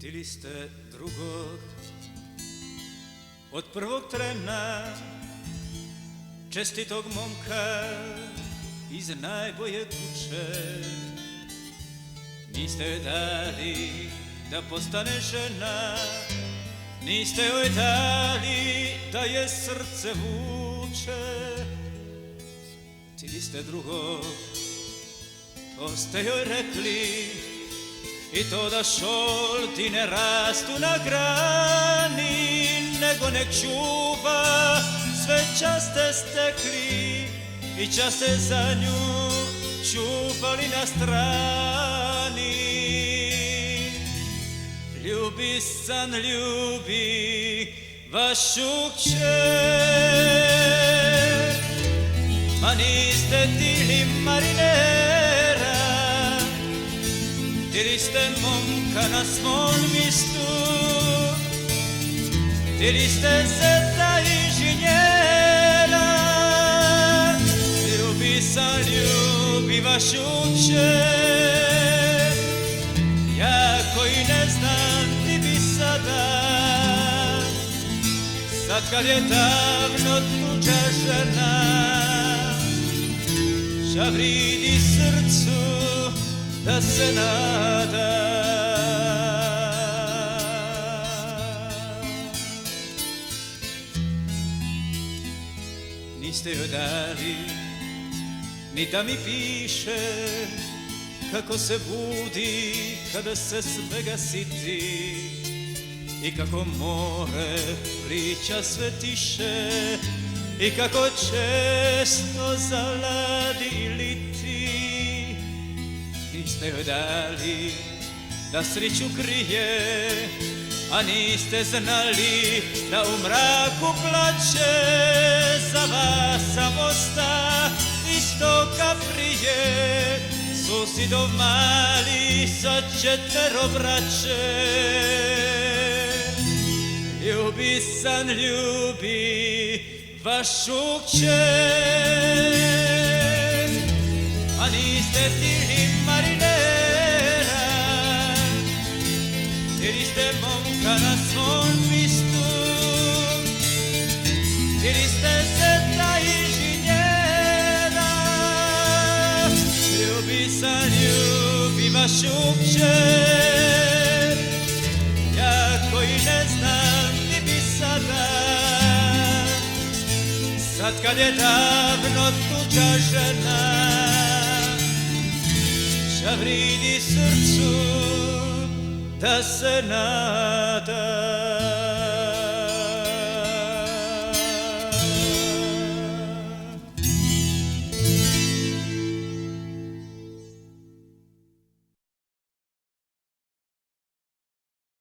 Vidjeli ste drugog od prvog trena, čestitog momka iz najbolje kuće. Niste joj dali da postane žena, niste joj dali da je srce vuče. Vidjeli ste drugog, to ste joj rekli, i to da šoldi ne rastu na grani, nego nek čuva sve časte stekli i časte za nju čuvali na strani. Ljubi san, ljubi vašu kćer, ma niste tili marinera, htjeli ste momka na svom mistu, htjeli ste zeta inženjera. Ljubi sam, ljubi vašu kćer, ja koji ne znam ti bi sada, sad kad je davno tuđa žena, žavridi srcu da se nada. Niste joj dali ni da mi piše kako se budi kada se svega siti, i kako more priča sve tiše, i kako često zaladi liti. Niste joj dali da sreću krije, a niste znali da u mraku plače. Za vas sam osta isto ka prije, susidov mali sa 4 braće. Ljubi san, ljubi vašu kćer, a niste tili marinera, htjeli ste momka na svom mistu, htjeli ste zeta inženjera. Ljubi san, ljubi vašu kćer, ja koji ne znam ti bi sada, sad kad je davno tuđa žena, žavridi srcu da se nada.